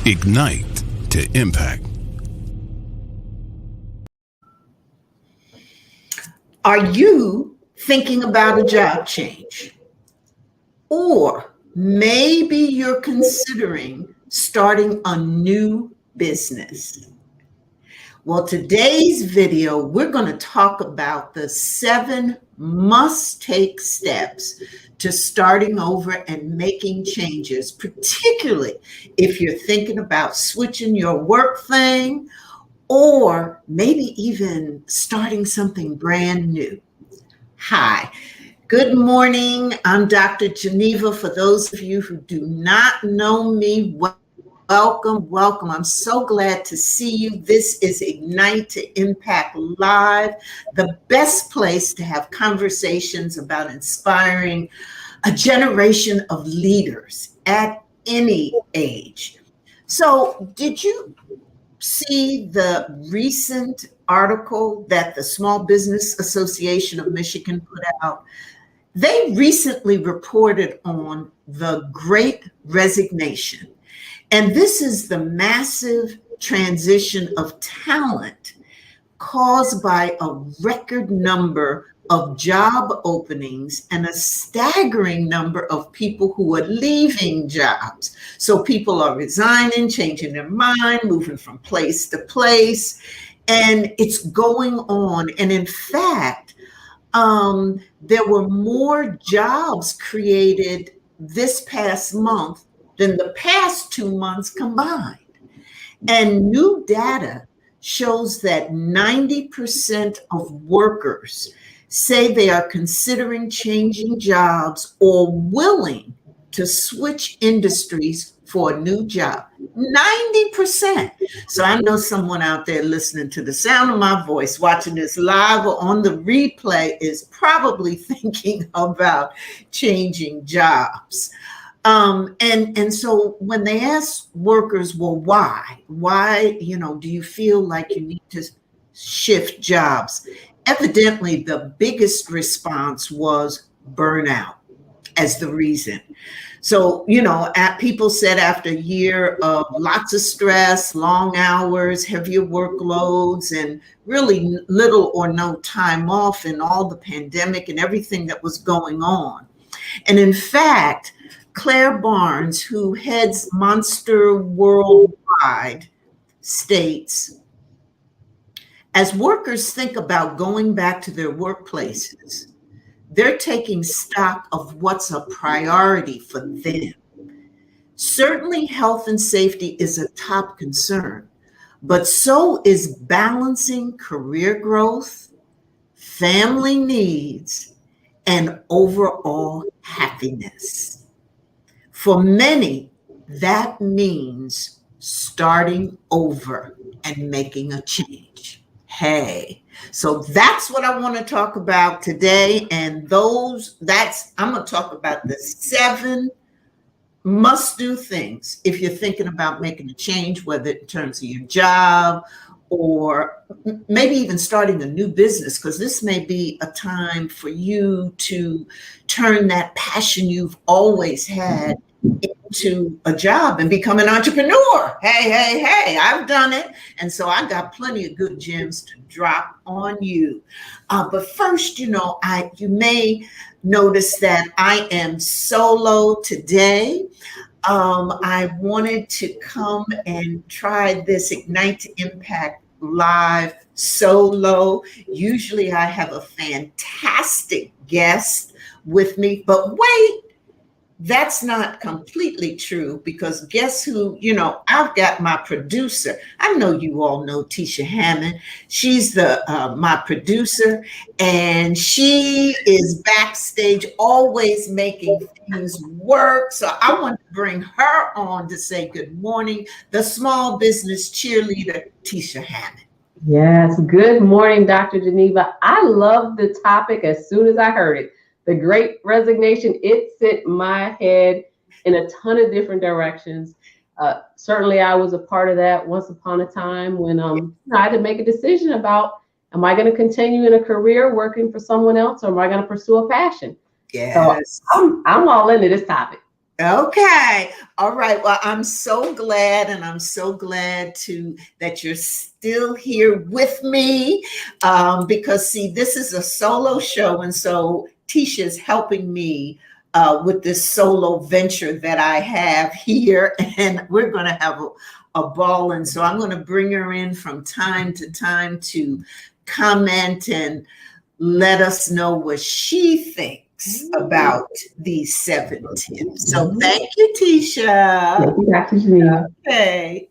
Ignite to impact. Are you thinking about a job change? Or maybe you're considering starting a new business. Well, today's video, we're going to talk about the 7 must-take steps to starting over and making changes, particularly if you're thinking about switching your work thing or maybe even starting something brand new. Hi. Good morning. I'm Dr. Geneva. For those of you who do not know me, welcome. I'm so glad to see you. This is Ignite to Impact Live, the best place to have conversations about inspiring a generation of leaders at any age. So, did you see the recent article that the Small Business Association of Michigan put out? They recently reported on the Great Resignation. And this is the massive transition of talent caused by a record number of job openings and a staggering number of people who are leaving jobs. So people are resigning, changing their mind, moving from place to place, and it's going on. And in fact, there were more jobs created this past month than the past 2 months combined. And new data shows that 90% of workers say they are considering changing jobs or willing to switch industries for a new job. 90%. So I know someone out there listening to the sound of my voice, watching this live or on the replay, is probably thinking about changing jobs. And so when they ask workers, well, why, do you feel like you need to shift jobs? Evidently, the biggest response was burnout as the reason. So, people said after a year of lots of stress, long hours, heavier workloads, and really little or no time off, and all the pandemic and everything that was going on. And in fact, Claire Barnes, who heads Monster Worldwide, states, as workers think about going back to their workplaces, they're taking stock of what's a priority for them. Certainly, health and safety is a top concern, but so is balancing career growth, family needs, and overall happiness. For many, that means starting over and making a change. Hey, so that's what I want to talk about today. And I'm going to talk about the 7 must-do things if you're thinking about making a change, whether in terms of your job or maybe even starting a new business, because this may be a time for you to turn that passion you've always had into a job and become an entrepreneur. Hey, I've done it. And so I got plenty of good gems to drop on you. But first, you may notice that I am solo today. I wanted to come and try this Ignite to Impact Live solo. Usually I have a fantastic guest with me, but wait, that's not completely true, because guess who, I've got my producer. I know you all know Tisha Hammond. She's my producer, and she is backstage always making things work. So I want to bring her on to say good morning, the small business cheerleader, Tisha Hammond. Yes, good morning, Dr. Geneva. I love the topic as soon as I heard it. The Great Resignation, it sent my head in a ton of different directions. Certainly, I was a part of that once upon a time when I had to make a decision about, am I going to continue in a career working for someone else, or am I going to pursue a passion? Yes. So I'm all into this topic. Okay. All right. Well, I'm so glad, and I'm so glad that you're still here with me, because see, this is a solo show, and so Tisha's helping me with this solo venture that I have here, and we're going to have a ball. And so I'm going to bring her in from time to time to comment and let us know what she thinks about these 7 tips. So thank you, Tisha. Thank you, Dr. Geneva. Okay.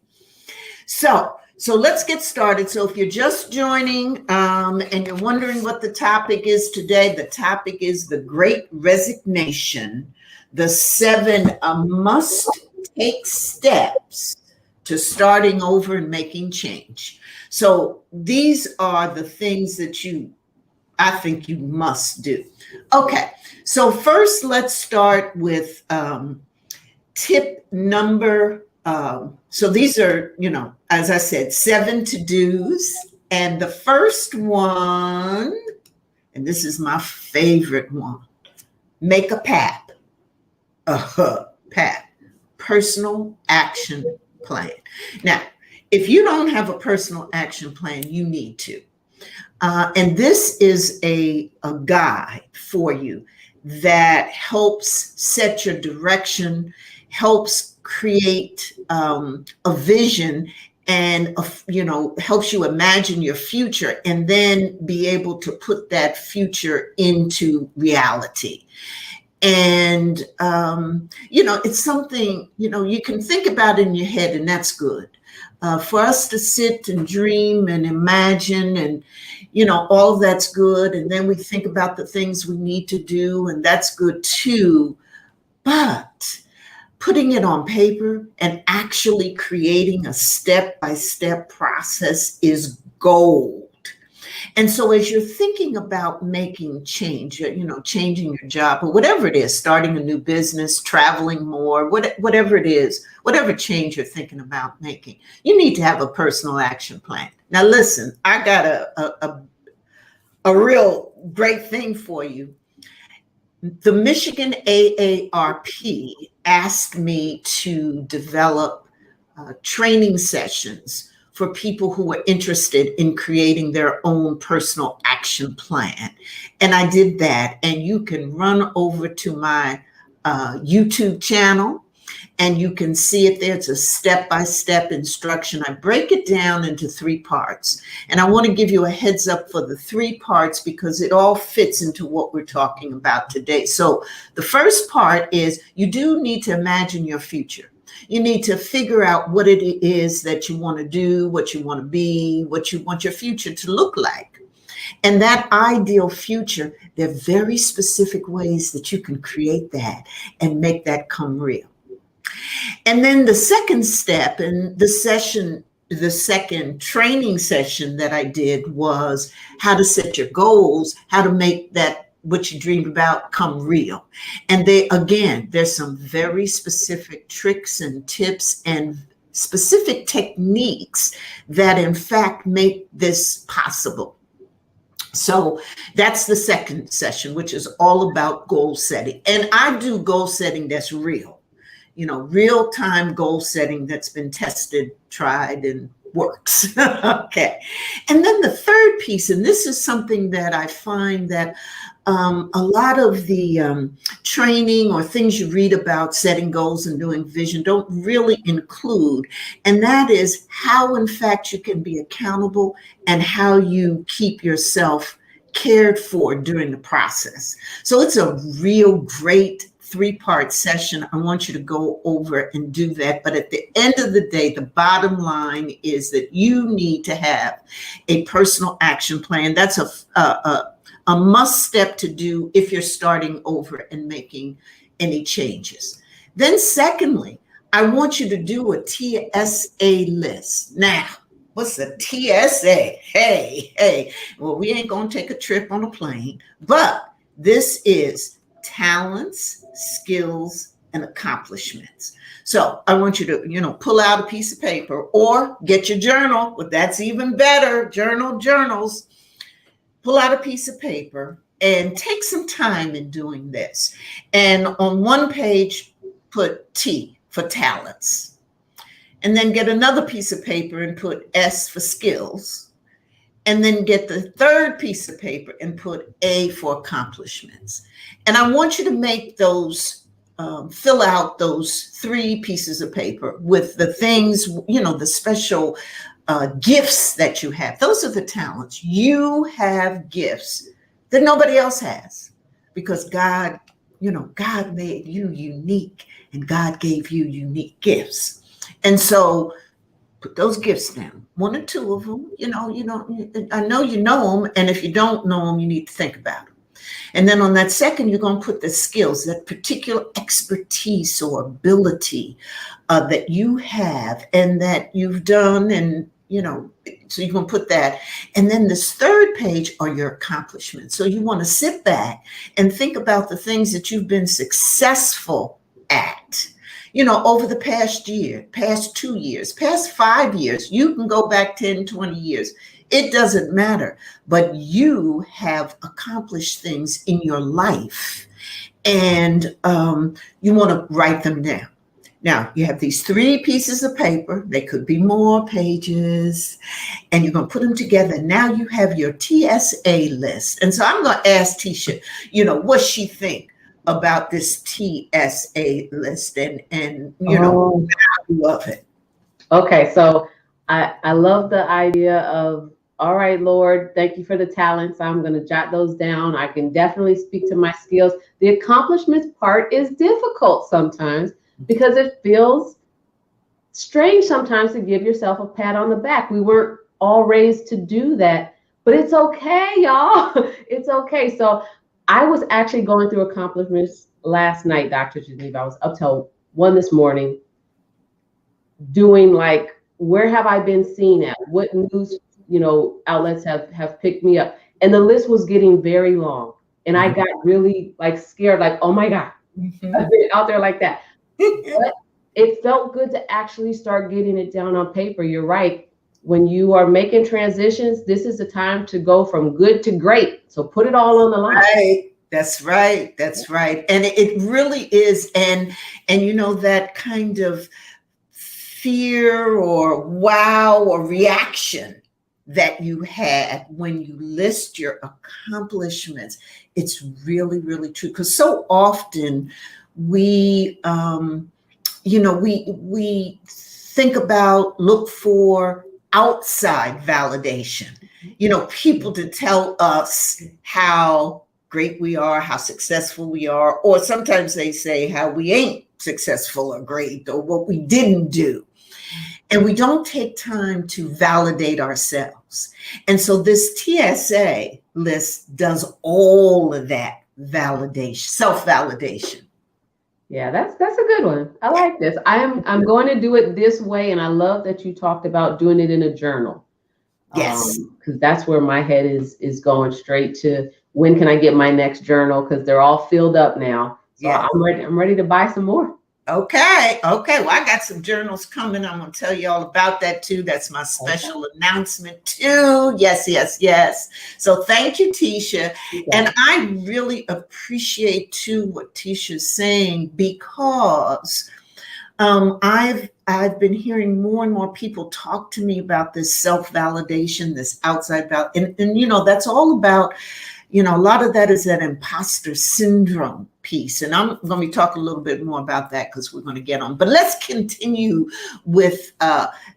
So let's get started. So if you're just joining and you're wondering what the topic is today, the topic is the Great Resignation, the 7 must-take steps to starting over and making change. So these are the things that I think you must do. Okay, so first let's start with tip number, so these are, as I said, 7 to-dos. And the first one, and this is my favorite one, make a PAP. PAP, personal action plan. Now, if you don't have a personal action plan, you need to. And this is a guide for you that helps set your direction, helps create a vision, and helps you imagine your future and then be able to put that future into reality. And it's something you can think about in your head, and that's good. For us to sit and dream and imagine, and all of that's good, and then we think about the things we need to do, and that's good too. But putting it on paper and actually creating a step-by-step process is gold. And so as you're thinking about making change, changing your job or whatever it is, starting a new business, traveling more, whatever it is, whatever change you're thinking about making, you need to have a personal action plan. Now, listen, I got a real great thing for you. The Michigan AARP asked me to develop training sessions for people who are interested in creating their own personal action plan. And I did that. And you can run over to my YouTube channel and you can see it there. It's a step-by-step instruction. I break it down into 3 parts. And I want to give you a heads up for the 3 parts because it all fits into what we're talking about today. So the first part is you do need to imagine your future. You need to figure out what it is that you want to do, what you want to be, what you want your future to look like. And that ideal future, there are very specific ways that you can create that and make that come real. And then the second step in the second training session that I did was how to set your goals, how to make that what you dreamed about come real. And there's some very specific tricks and tips and specific techniques that in fact make this possible. So that's the second session, which is all about goal setting. And I do goal setting that's real, real-time goal setting that's been tested, tried, and works. Okay. And then the third piece, and this is something that I find that a lot of the training or things you read about setting goals and doing vision don't really include, and that is how, in fact, you can be accountable and how you keep yourself cared for during the process. So it's a real great 3-part session. I want you to go over and do that. But at the end of the day, the bottom line is that you need to have a personal action plan. That's a must step to do if you're starting over and making any changes. Then secondly, I want you to do a TSA list. Now, what's a TSA? Hey, well, we ain't gonna take a trip on a plane, but this is talents, skills, and accomplishments. So I want you to, pull out a piece of paper or get your journal, but that's even better, journals. Pull out a piece of paper and take some time in doing this. And on one page, put T for talents. And then get another piece of paper and put S for skills. And then get the third piece of paper and put A for accomplishments. And I want you to make those, fill out those 3 pieces of paper with the things, the special gifts that you have. Those are the talents. You have gifts that nobody else has, because God made you unique, and God gave you unique gifts. And so put those gifts down, 1 or 2 of them. I know you know them, and if you don't know them, you need to think about them. And then on that second, you're going to put the skills, that particular expertise or ability that you have and that you've done, and so you're going to put that. And then this third page are your accomplishments. So you want to sit back and think about the things that you've been successful at. Over the past year, past 2 years, past 5 years. You can go back 10, 20 years. It doesn't matter. But you have accomplished things in your life, and you want to write them down. Now, you have these 3 pieces of paper. They could be more pages, and you're going to put them together. Now you have your TSA list. And so I'm going to ask Tisha, what she think about this TSA list and value of it. Okay, so I love the idea of, all right, Lord, thank you for the talents. I'm going to jot those down. I can definitely speak to my skills. The accomplishments part is difficult sometimes because it feels strange sometimes to give yourself a pat on the back. We weren't all raised to do that, but it's okay, y'all. It's okay. So I was actually going through accomplishments last night, Dr. Geneva. I was up till 1 this morning doing where have I been seen at? What news, outlets have picked me up? And the list was getting very long. And I got really scared, oh my God, I've been out there like that. But it felt good to actually start getting it down on paper. You're right. When you are making transitions, this is the time to go from good to great. So put it all on the line. Right. That's right. That's right. And it really is. And that kind of fear or wow or reaction that you had when you list your accomplishments, it's really, really true. Because so often we think about, look for outside validation, people to tell us how great we are, how successful we are, or sometimes they say how we ain't successful or great, or what we didn't do. And we don't take time to validate ourselves. And so this TSA list does all of that validation, self-validation. Yeah, that's a good one. I like this. I'm going to do it this way, and I love that you talked about doing it in a journal. Yes, because that's where my head is going straight to. When can I get my next journal? Because they're all filled up now. So yeah. I'm ready to buy some more. Okay. Well, I got some journals coming. I'm going to tell you all about that too. That's my special announcement too. Yes. So thank you, Tisha. Okay. And I really appreciate too what Tisha's saying, because I've been hearing more and more people talk to me about this self-validation, this outside validation, and that's all about, a lot of that is that imposter syndrome piece. And I'm going to be talking a little bit more about that because we're going to get on. But let's continue with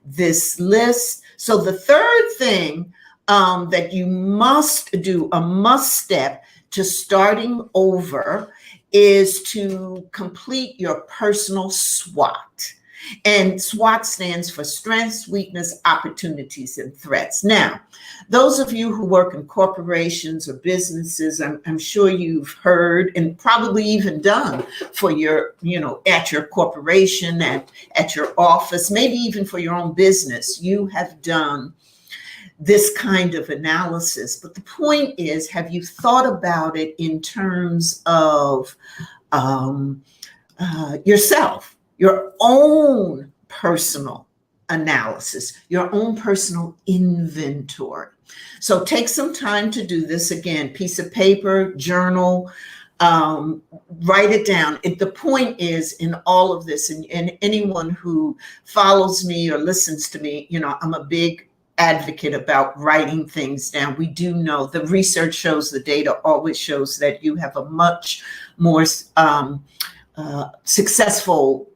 this list. So the third thing that you must do, a must step to starting over, is to complete your personal SWOT. And SWOT stands for strengths, weakness, opportunities, and threats. Now, those of you who work in corporations or businesses, I'm sure you've heard and probably even done for your, at your corporation, at your office, maybe even for your own business, you have done this kind of analysis. But the point is, have you thought about it in terms of yourself? Your own personal analysis, your own personal inventory. So take some time to do this. Again, piece of paper, journal, Write it down. The point is in all of this, and anyone who follows me or listens to me, I'm a big advocate about writing things down. We do know the research shows, the data always shows that you have a much more successful,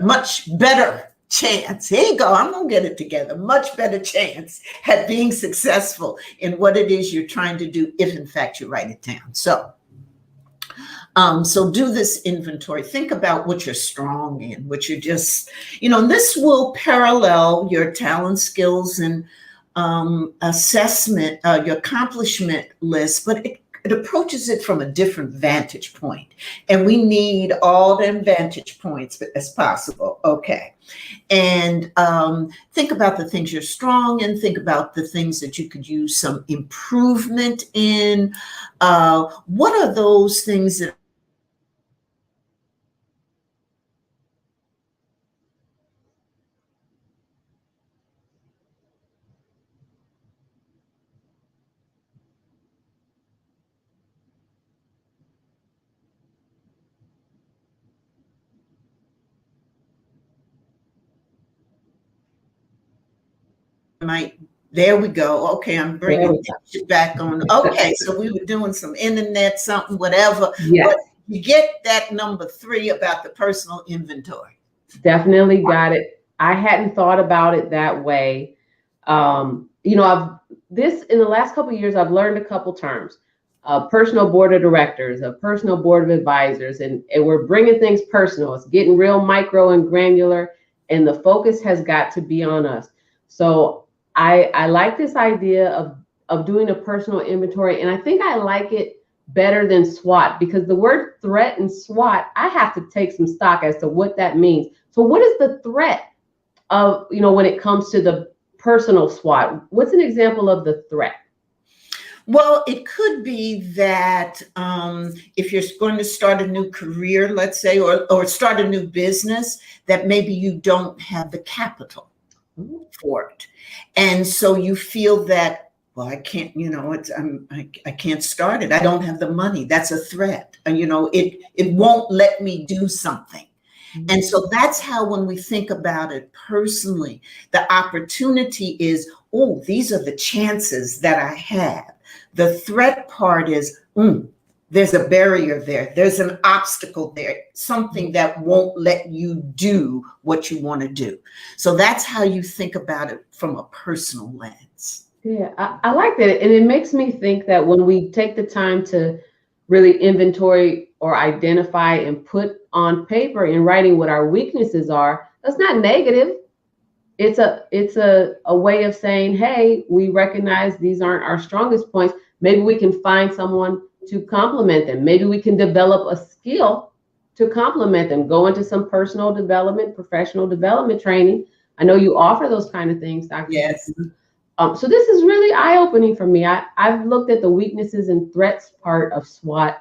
much better chance. Here you go. I'm going to get it together. Much better chance at being successful in what it is you're trying to do if in fact you write it down. So do this inventory. Think about what you're strong in, what you're just, this will parallel your talent, skills, and assessment, your accomplishment list, but it approaches it from a different vantage point. And we need all the vantage points as possible. Okay. And think about the things you're strong in. Think about the things that you could use some improvement in. What are those things that there we go. Okay, I'm bringing it back on. Okay, so we were doing some internet, something, whatever. Yes. But you get that number 3 about the personal inventory. Definitely got it. I hadn't thought about it that way. In the last couple of years, I've learned a couple terms. A personal board of directors, a personal board of advisors, and we're bringing things personal. It's getting real micro and granular, and the focus has got to be on us. So I like this idea of doing a personal inventory, and I think I like it better than SWOT, because the word threat and SWOT, I have to take some stock as to what that means. So what is the threat of, when it comes to the personal SWOT? What's an example of the threat? Well, it could be that if you're going to start a new career, let's say, or start a new business, that maybe you don't have the capital for it. And so you feel that, well, I can't, I can't start it. I don't have the money. That's a threat. And, it won't let me do something. And so that's how, when we think about it personally, the opportunity is, oh, these are the chances that I have. The threat part is, there's a barrier there. There's an obstacle there, something that won't let you do what you want to do. So that's how you think about it from a personal lens. Yeah, I like that. And it makes me think that when we take the time to really inventory or identify and put on paper in writing what our weaknesses are, that's not negative. It's a way of saying, hey, we recognize these aren't our strongest points. Maybe we can find someone to complement them. Maybe we can develop a skill to complement them. Go into some personal development, professional development training. I know you offer those kind of things, Dr. Yes. So this is really eye-opening for me. I've looked at the weaknesses and threats part of SWOT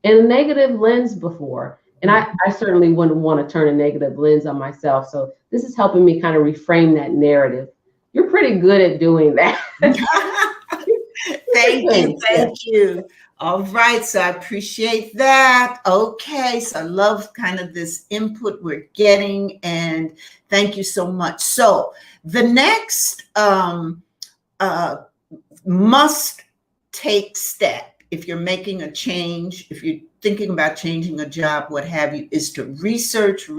in a negative lens before. And I certainly wouldn't want to turn a negative lens on myself. So this is helping me kind of reframe that narrative. You're pretty good at doing that. Thank you. All right, so I appreciate that. Okay, so I love kind of this input we're getting, and thank you so much. So the next must take step, if you're making a change, if you're thinking about changing a job, what have you, is to research.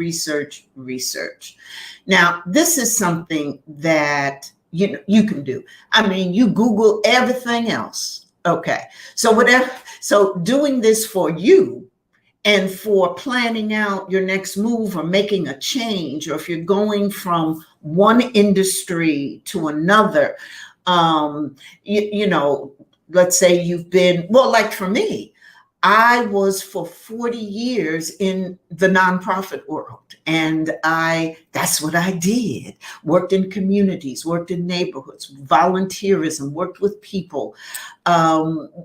Now, this is something that you can do. I mean, you Google everything else. Okay, so doing this for you and for planning out your next move or making a change, or if you're going from one industry to another, let's say you've been, well, like for me, I was for 40 years in the nonprofit world, and that's what I did. Worked in communities, worked in neighborhoods, volunteerism, worked with people,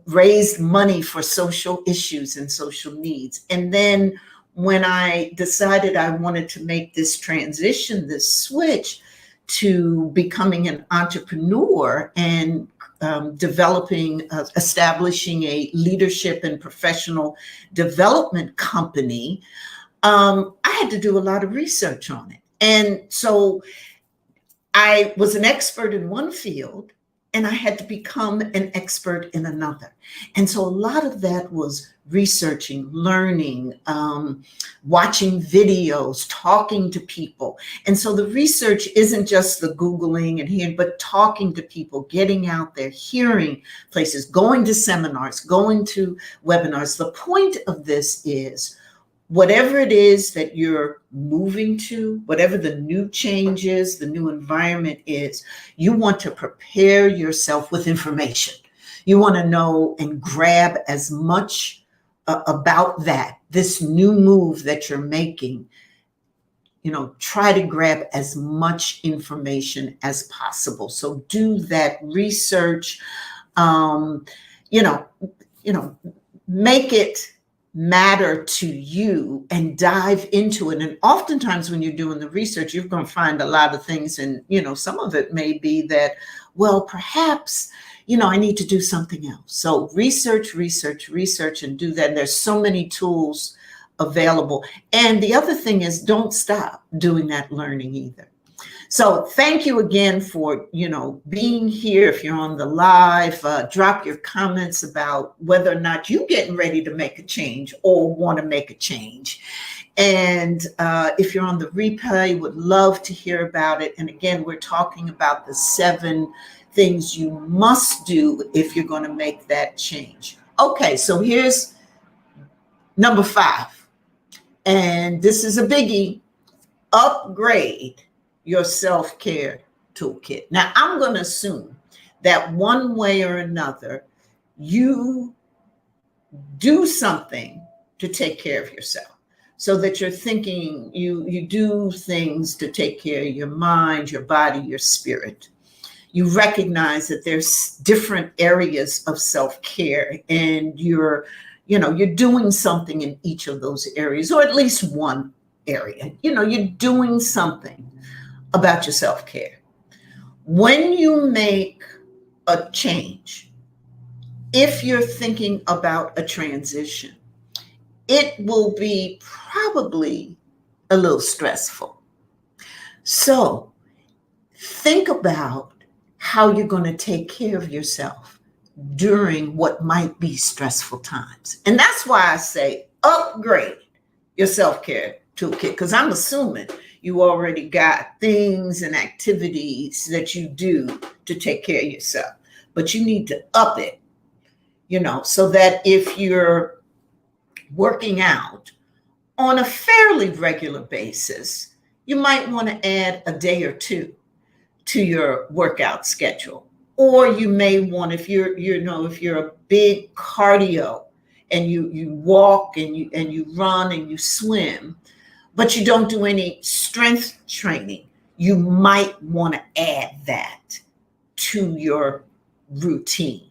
raised money for social issues and social needs. And then when I decided I wanted to make this transition, this switch to becoming an entrepreneur and establishing a leadership and professional development company, I had to do a lot of research on it. And so I was an expert in one field and I had to become an expert in another. And so a lot of that was researching, learning, watching videos, talking to people. And so the research isn't just the Googling and hearing, but talking to people, getting out there, hearing places, going to seminars, going to webinars. The point of this is whatever it is that you're moving to, whatever the new change is, the new environment is, you want to prepare yourself with information. You want to know and grab as much about that, this new move that you're making. Try to grab as much information as possible. So do that research, make it matter to you and dive into it. And oftentimes when you're doing the research, you're going to find a lot of things. And, some of it may be that, well, perhaps, I need to do something else. So research, and do that. And there's so many tools available. And the other thing is, don't stop doing that learning either. So thank you again for, being here. If you're on the live, drop your comments about whether or not you're getting ready to make a change or want to make a change. And if you're on the replay, would love to hear about it. And again, we're talking about the 7 things you must do if you're going to make that change. Okay, so here's number 5. And this is a biggie. Upgrade your self-care toolkit. Now, I'm going to assume that one way or another, you do something to take care of yourself, so that you're thinking, you do things to take care of your mind, your body, your spirit. You recognize that there's different areas of self-care, and you're doing something in each of those areas, or at least one area. You're doing something about your self-care. When you make a change, if you're thinking about a transition, it will be probably a little stressful. So think about how you're going to take care of yourself during what might be stressful times. And that's why I say upgrade your self-care toolkit, because I'm assuming you already got things and activities that you do to take care of yourself, but you need to up it, so that if you're working out on a fairly regular basis, you might want to add a day or 2 to your workout schedule. Or you may want, if you're a big cardio and you walk and you run and you swim, but you don't do any strength training, you might want to add that to your routine.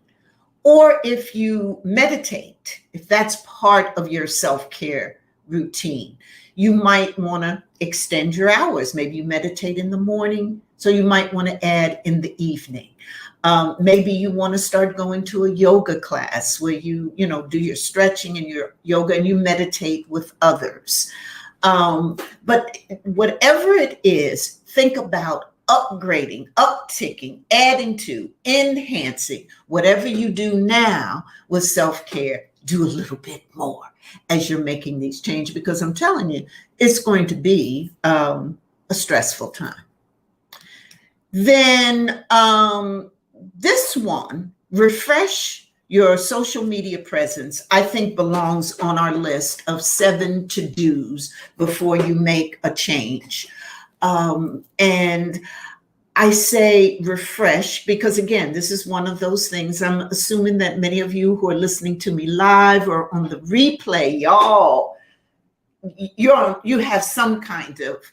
Or if you meditate, if that's part of your self-care routine, you might want to extend your hours. Maybe you meditate in the morning, so you might want to add in the evening. Maybe you want to start going to a yoga class where you do your stretching and your yoga and you meditate with others. But whatever it is, think about upgrading, upticking, adding to, enhancing whatever you do now with self-care. Do a little bit more as you're making these changes, because I'm telling you, it's going to be a stressful time. Then this one, refresh your social media presence, I think belongs on our list of 7 to-dos before you make a change. And I say refresh because, again, this is one of those things. I'm assuming that many of you who are listening to me live or on the replay, you have some kind of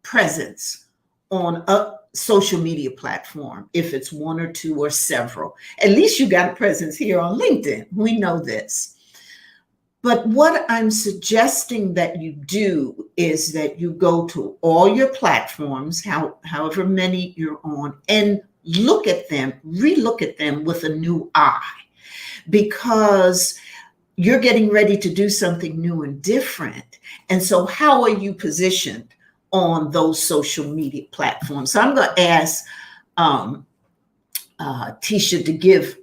presence on a social media platform, if it's 1 or 2 or several. At least you got a presence here on LinkedIn. We know this. But what I'm suggesting that you do is that you go to all your platforms, however many you're on, and look at them, relook at them with a new eye, because you're getting ready to do something new and different. And so how are you positioned on those social media platforms? So I'm going to ask Tisha to give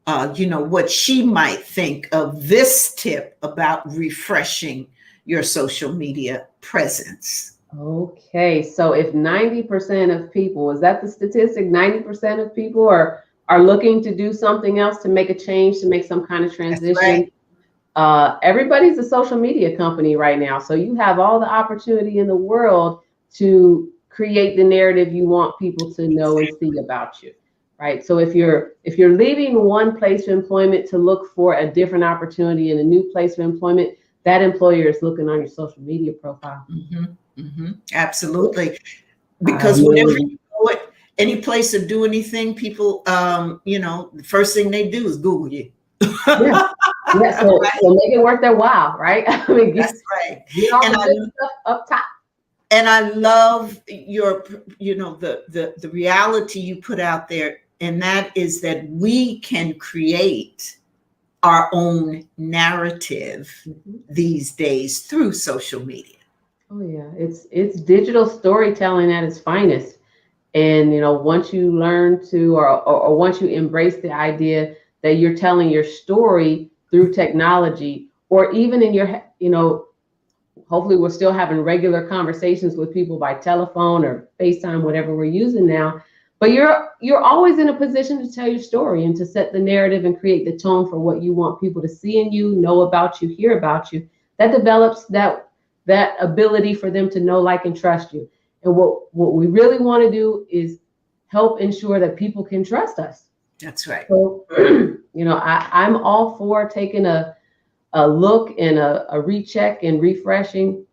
what she might think of this tip about refreshing your social media presence. Okay, so if 90% of people, is that the statistic? 90% of people are looking to do something else, to make a change, to make some kind of transition. That's right. Everybody's a social media company right now, so you have all the opportunity in the world to create the narrative you want people to know and see about you, right? So if you're leaving one place of employment to look for a different opportunity in a new place of employment, that employer is looking on your social media profile. Absolutely, because whenever you go at any place or do anything, people, the first thing they do is Google you. Yeah, so make it worth their while, right? I mean, that's right. Get all the good stuff up top. And I love your, the reality you put out there, and that is that we can create our own narrative these days through social media. Oh yeah, it's digital storytelling at its finest. And once you learn to, or once you embrace the idea that you're telling your story through technology, or even in your, hopefully we're still having regular conversations with people by telephone or FaceTime, whatever we're using now. But you're always in a position to tell your story and to set the narrative and create the tone for what you want people to see in you, know about you, hear about you. That develops that ability for them to know, like, and trust you. And what we really want to do is help ensure that people can trust us. That's right. So, I'm all for taking a look and a recheck and refreshing,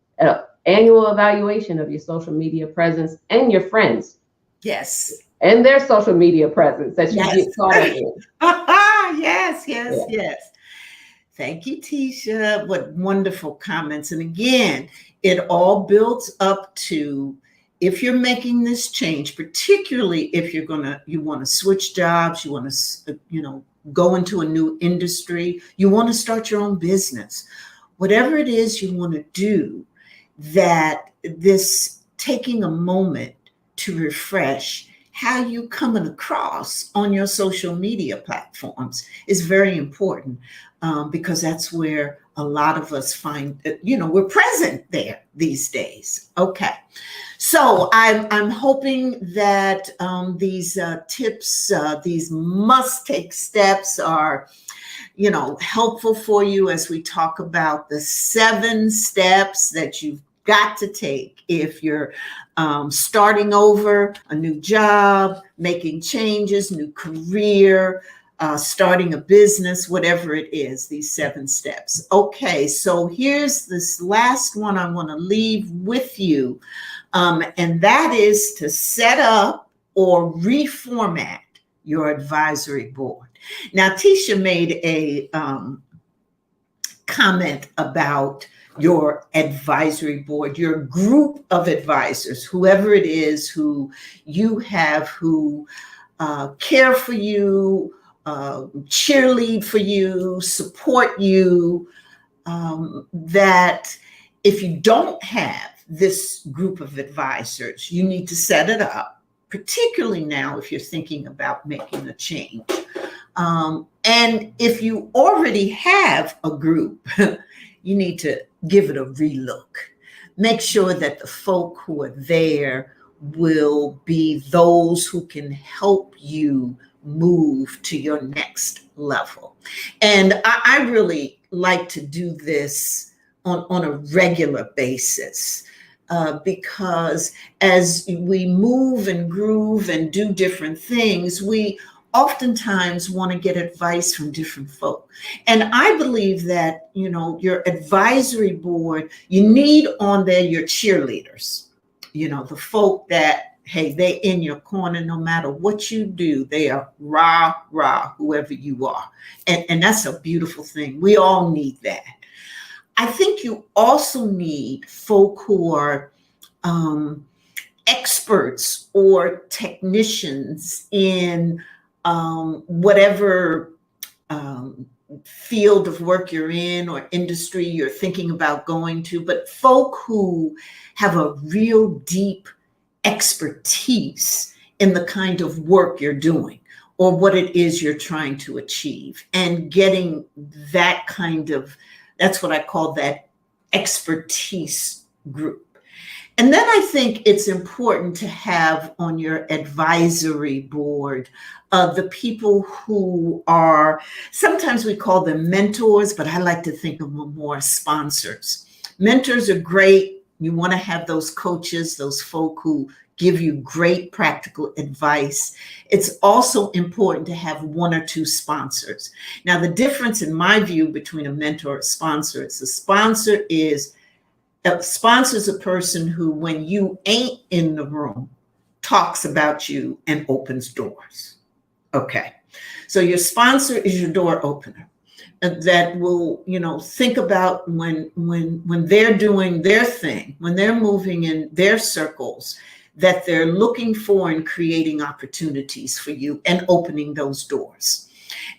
annual evaluation of your social media presence and your friends. Yes. And their social media presence that you get caught up in. Yes. Thank you, Tisha. What wonderful comments. And again, it all builds up to, if you're making this change, particularly if you want to switch jobs, you want to, go into a new industry, you want to start your own business, whatever it is you want to do, that this taking a moment to refresh how you coming across on your social media platforms is very important, because that's where a lot of us find that, we're present there these days. Okay. So I'm hoping that these tips, these must-take steps are, helpful for you as we talk about the 7 steps that you've got to take if you're starting over a new job, making changes, new career, starting a business, whatever it is, these 7 steps. Okay, so here's this last one I want to leave with you. And that is to set up or reformat your advisory board. Now, Tisha made a comment about your advisory board, your group of advisors, whoever it is who you have, who care for you, cheerlead for you, support you, that if you don't have this group of advisors, you need to set it up, particularly now if you're thinking about making a change. And if you already have a group, you need to give it a relook. Make sure that the folk who are there will be those who can help you move to your next level. And I really like to do this on a regular basis, because as we move and groove and do different things, we oftentimes want to get advice from different folk. And I believe that, your advisory board, you need on there your cheerleaders, the folk that, hey, they in your corner no matter what you do. They are rah, whoever you are. And that's a beautiful thing. We all need that. I think you also need folk who are experts or technicians in whatever field of work you're in or industry you're thinking about going to, but folk who have a real deep expertise in the kind of work you're doing or what it is you're trying to achieve, and getting that kind of, that's what I call that expertise group. And then I think it's important to have on your advisory board the people who are, sometimes we call them mentors, but I like to think of them more as sponsors. Mentors are great. You want to have those coaches, those folk who give you great practical advice. It's also important to have one or two sponsors. Now, the difference in my view between a mentor and a sponsor is a sponsor is a person who, when you ain't in the room, talks about you and opens doors. Okay. So your sponsor is your door opener that will, think about when they're doing their thing, when they're moving in their circles, that they're looking for and creating opportunities for you and opening those doors.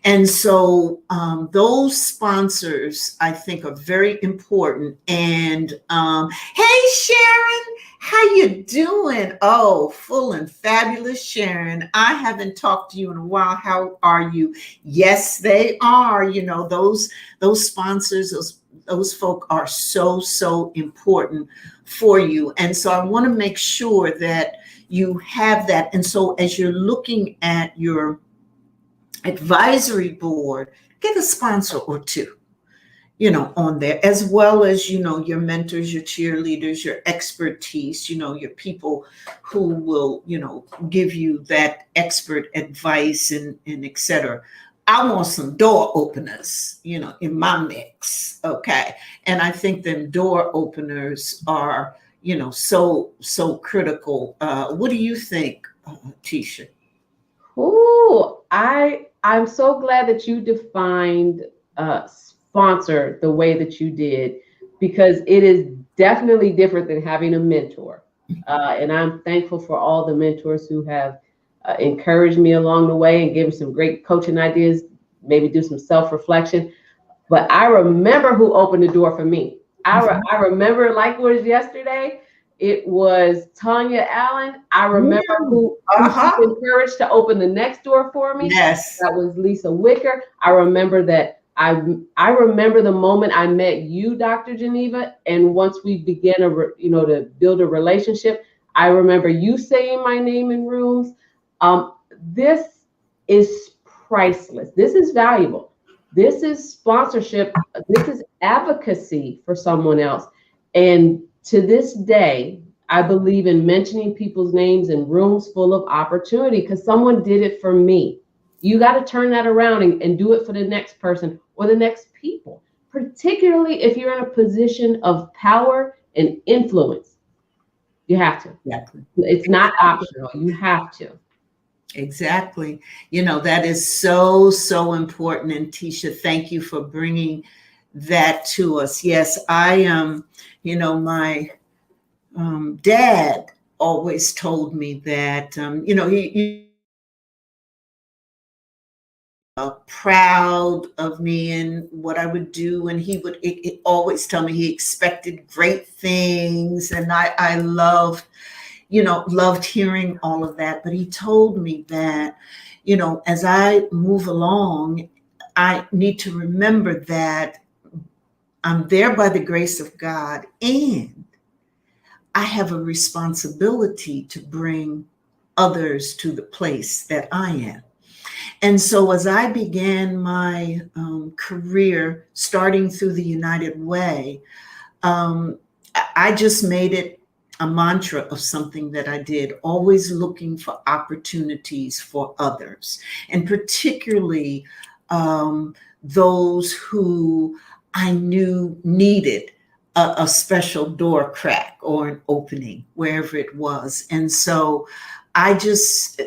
And so those sponsors, I think, are very important. And hey, Sharon, how you doing? Oh, full and fabulous, Sharon. I haven't talked to you in a while. How are you? Yes, they are. Those sponsors, those folk are so important for you. And so I want to make sure that you have that. And so as you're looking at your advisory board, get a sponsor or two, on there, as well as, your mentors, your cheerleaders, your expertise, your people who will, give you that expert advice and et cetera. I want some door openers, in my mix. Okay. And I think them door openers are, so critical. What do you think, Tisha? Oh, I'm so glad that you defined sponsor the way that you did, because it is definitely different than having a mentor. And I'm thankful for all the mentors who have encouraged me along the way and given some great coaching ideas, maybe do some self-reflection. But I remember who opened the door for me. I remember like it was yesterday. It was Tanya Allen. I remember who was encouraged to open the next door for me. Yes. That was Lisa Wicker. I remember that. I remember the moment I met you, Dr. Geneva, and once we began to build a relationship, I remember you saying my name in rooms. This is priceless. This is valuable. This is sponsorship. This is advocacy for someone else. And to this day, I believe in mentioning people's names in rooms full of opportunity, because someone did it for me. You got to turn that around and do it for the next person or the next people, particularly if you're in a position of power and influence. You have to. Exactly. It's not optional. You have to. Exactly. That is so important. And Tisha, thank you for bringing that to us. Yes, I am, my dad always told me that, he proud of me and what I would do. And he would always tell me he expected great things. And I loved hearing all of that. But he told me that, as I move along, I need to remember that I'm there by the grace of God, and I have a responsibility to bring others to the place that I am. And so as I began my career, starting through the United Way, I just made it a mantra of something that I did, always looking for opportunities for others, and particularly those who I knew needed a special door crack or an opening, wherever it was. And so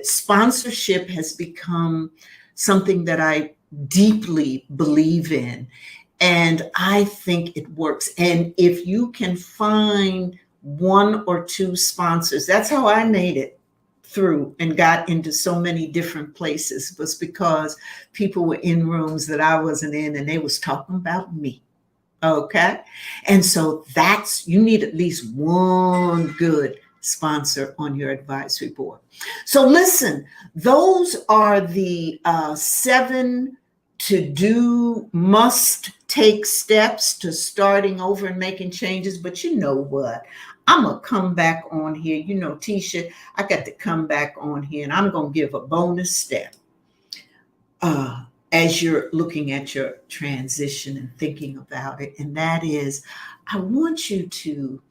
sponsorship has become something that I deeply believe in. And I think it works. And if you can find one or two sponsors, that's how I made it through and got into so many different places, was because people were in rooms that I wasn't in and they was talking about me. Okay. And so you need at least one good sponsor on your advisory board. So listen, those are the 7 to-do, must-take steps to starting over and making changes. But you know what? I'm going to come back on here. You know, Tisha, I got to come back on here and I'm going to give a bonus step as you're looking at your transition and thinking about it. And that is, I want you to,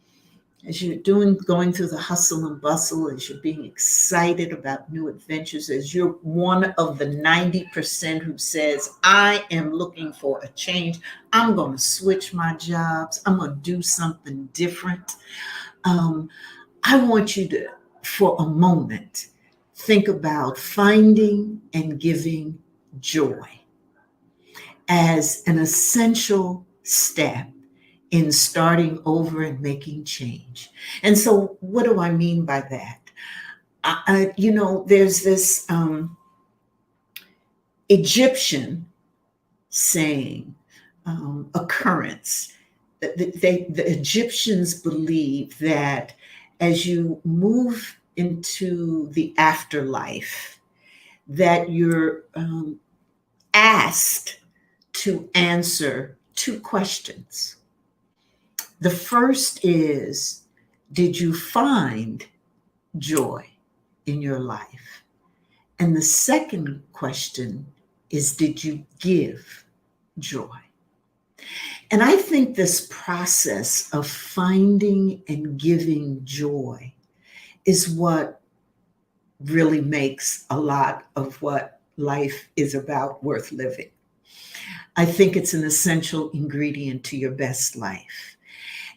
as you're going through the hustle and bustle, as you're being excited about new adventures, as you're one of the 90% who says, I am looking for a change. I'm going to switch my jobs. I'm going to do something different. I want you to, for a moment, think about finding and giving joy as an essential step in starting over and making change. And so what do I mean by that? There's this Egyptian saying, occurrence. The Egyptians believe that as you move into the afterlife, that you're asked to answer 2 questions. The first is, did you find joy in your life? And the second question is, did you give joy? And I think this process of finding and giving joy is what really makes a lot of what life is about worth living. I think it's an essential ingredient to your best life.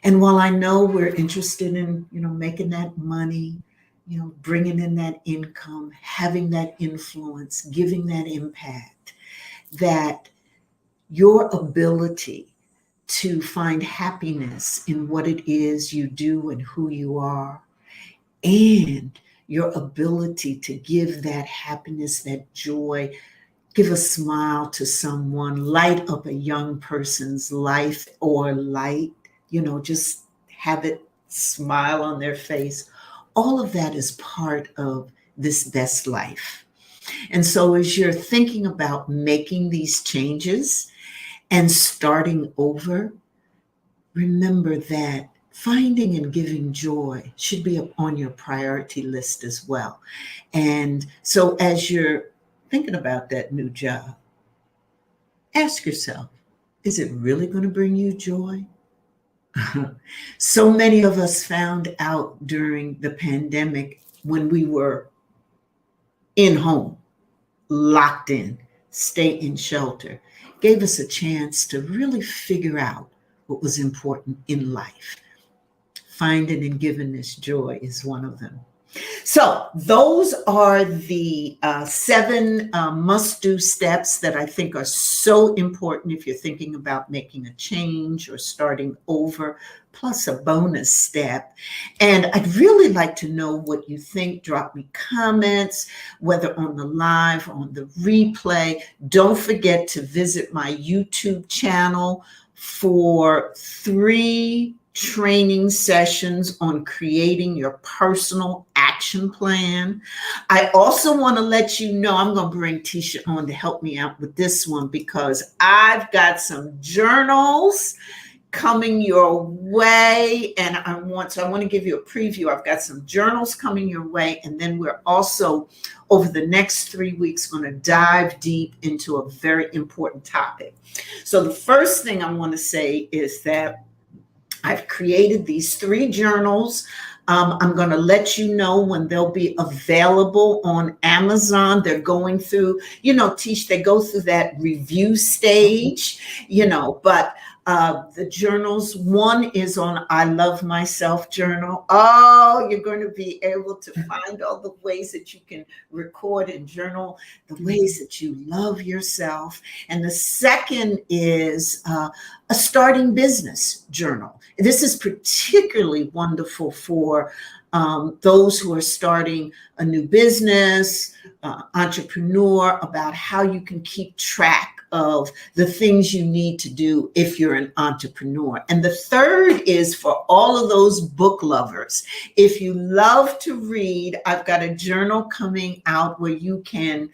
And while I know we're interested in, making that money, bringing in that income, having that influence, giving that impact, that your ability to find happiness in what it is you do and who you are, and your ability to give that happiness, that joy, give a smile to someone, light up a young person's life or light, just have it smile on their face. All of that is part of this best life. And so as you're thinking about making these changes and starting over, remember that finding and giving joy should be on your priority list as well. And so as you're thinking about that new job, ask yourself, is it really going to bring you joy? So many of us found out during the pandemic, when we were in home, locked in, stay in shelter, gave us a chance to really figure out what was important in life. Finding and giving this joy is one of them. So those are the 7 must-do steps that I think are so important if you're thinking about making a change or starting over, plus a bonus step. And I'd really like to know what you think. Drop me comments, whether on the live, on the replay. Don't forget to visit my YouTube channel for 3 training sessions on creating your personal action plan. I also want to let you know, I'm going to bring Tisha on to help me out with this one, because I've got some journals coming your way, and I want to give you a preview. I've got some journals coming your way, and then we're also over the next 3 weeks going to dive deep into a very important topic. So the first thing I want to say is that I've created these 3 journals. I'm going to let you know when they'll be available on Amazon. They're going through, Tish, they go through that review stage, but The journals, one is on I Love Myself journal. Oh, you're going to be able to find all the ways that you can record and journal, the ways that you love yourself. And the second is a starting business journal. This is particularly wonderful for those who are starting a new business, entrepreneur, about how you can keep track of the things you need to do if you're an entrepreneur. And the third is for all of those book lovers. If you love to read, I've got a journal coming out where you can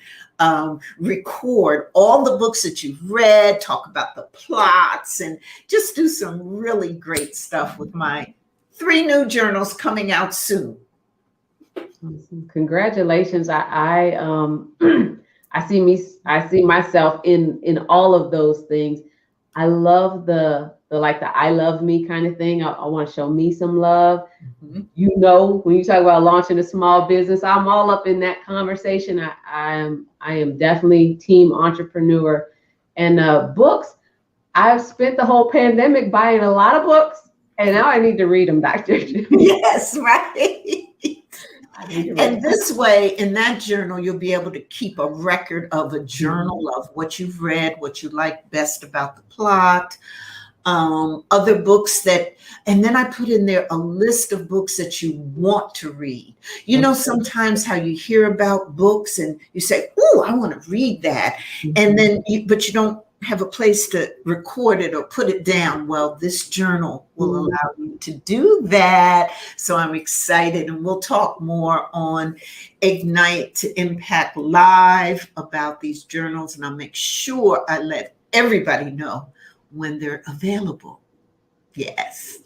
record all the books that you've read, talk about the plots, and just do some really great stuff with my 3 new journals coming out soon. Congratulations. I see myself in all of those things. I love the I love me kind of thing. I want to show me some love. Mm-hmm. You know, when you talk about launching a small business, I'm all up in that conversation. I am definitely team entrepreneur. And books, I've spent the whole pandemic buying a lot of books, and now I need to read them, Dr. Yes, right. And this way, in that journal, you'll be able to keep a record of a journal of what you've read, what you like best about the plot, other books that, and then I put in there a list of books that you want to read. You know, sometimes how you hear about books and you say, "Oh, I want to read that," and then but you don't have a place to record it or put it down. Well, this journal will allow you to do that. So I'm excited, and we'll talk more on Ignite to Impact Live about these journals, and I'll make sure I let everybody know when they're available. Yes.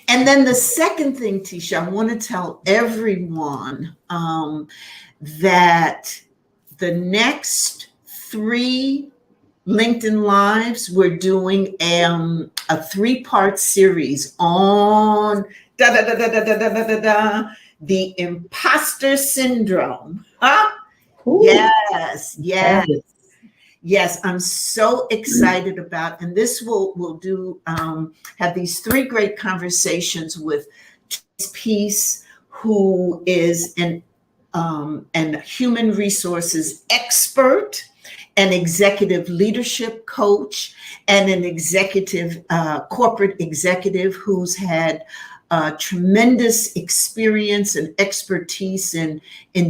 And then the second thing, Tisha, I want to tell everyone that the next 3 LinkedIn Lives, we're doing a 3-part series on the imposter syndrome. Huh? Yes. Yes, I'm so excited about, and this we'll do have these 3 great conversations with Peace, who is an human resources expert, an executive leadership coach, and an executive, corporate executive who's had tremendous experience and expertise in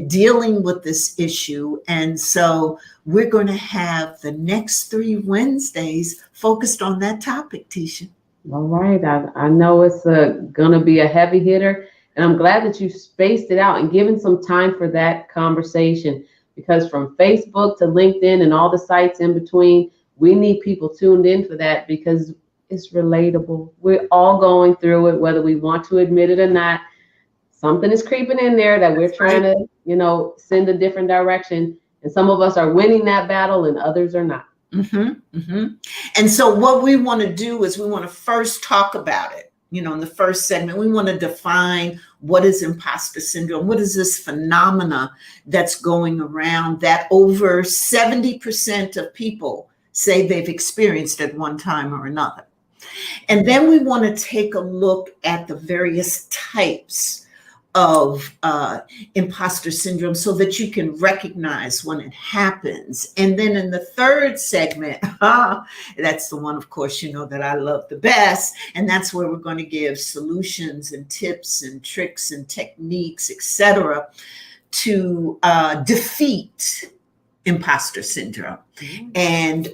dealing with this issue. And so we're going to have the next 3 Wednesdays focused on that topic, Tisha. All right. I know it's going to be a heavy hitter, and I'm glad that you spaced it out and given some time for that conversation. Because from Facebook to LinkedIn and all the sites in between, we need people tuned in for that because it's relatable. We're all going through it, whether we want to admit it or not. Something is creeping in there that we're trying to, send a different direction. And some of us are winning that battle and others are not. And so what we want to do is we want to first talk about it. In the first segment, we want to define what is imposter syndrome. What is this phenomena that's going around that over 70% of people say they've experienced at one time or another? And then we want to take a look at the various types of imposter syndrome so that you can recognize when it happens. And then in the third segment, that's the one, of course, that I love the best. And that's where we're going to give solutions and tips and tricks and techniques, etc., to defeat imposter syndrome and,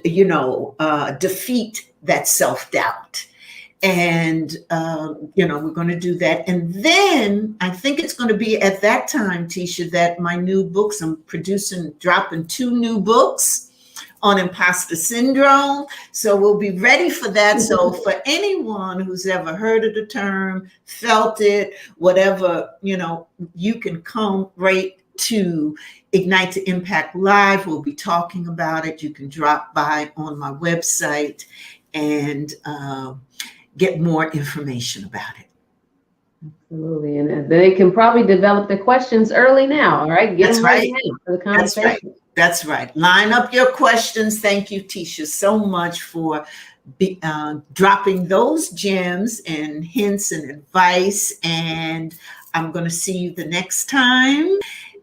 defeat that self-doubt. And, we're going to do that. And then I think it's going to be at that time, Tisha, that my new books, I'm dropping 2 new books on imposter syndrome. So we'll be ready for that. So for anyone who's ever heard of the term, felt it, whatever, you can come right to Ignite to Impact Live. We'll be talking about it. You can drop by on my website and get more information about it. Absolutely. And they can probably develop the questions early now. All right. Get them right now for the conversation. That's right. Line up your questions. Thank you, Tisha, so much for dropping those gems and hints and advice. And I'm going to see you the next time.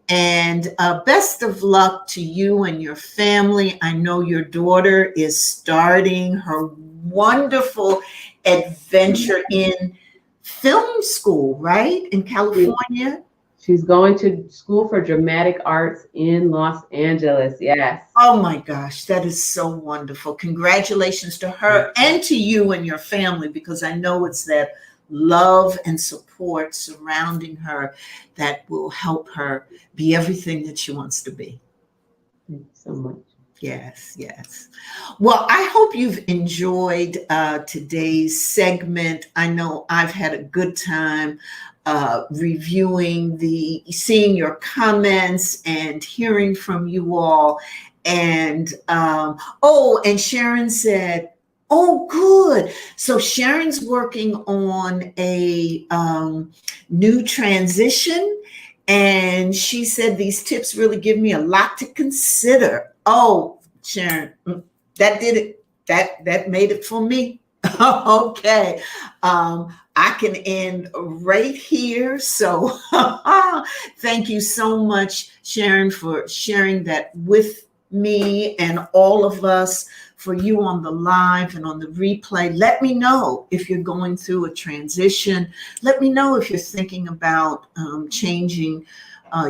And best of luck to you and your family. I know your daughter is starting her wonderful adventure in film school, right? In California. She's going to school for dramatic arts in Los Angeles. Yes. Oh my gosh, that is so wonderful. Congratulations to her and to you and your family, because I know it's that love and support surrounding her that will help her be everything that she wants to be. Thank you so much. Yes, yes. Well, I hope you've enjoyed today's segment. I know I've had a good time seeing your comments and hearing from you all. And and Sharon said, oh, good. So Sharon's working on a new transition. And she said, these tips really give me a lot to consider. Oh, Sharon, that did it. That made it for me. Okay. I can end right here. So thank you so much, Sharon, for sharing that with me and all of us. For you on the live and on the replay, let me know if you're going through a transition. Let me know if you're thinking about changing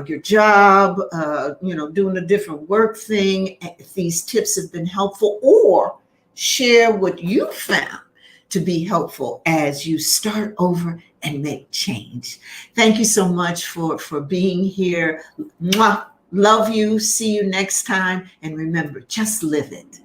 your job, doing a different work thing. If these tips have been helpful, or share what you found to be helpful as you start over and make change. Thank you so much for being here. Mwah. Love you. See you next time. And remember, just live it.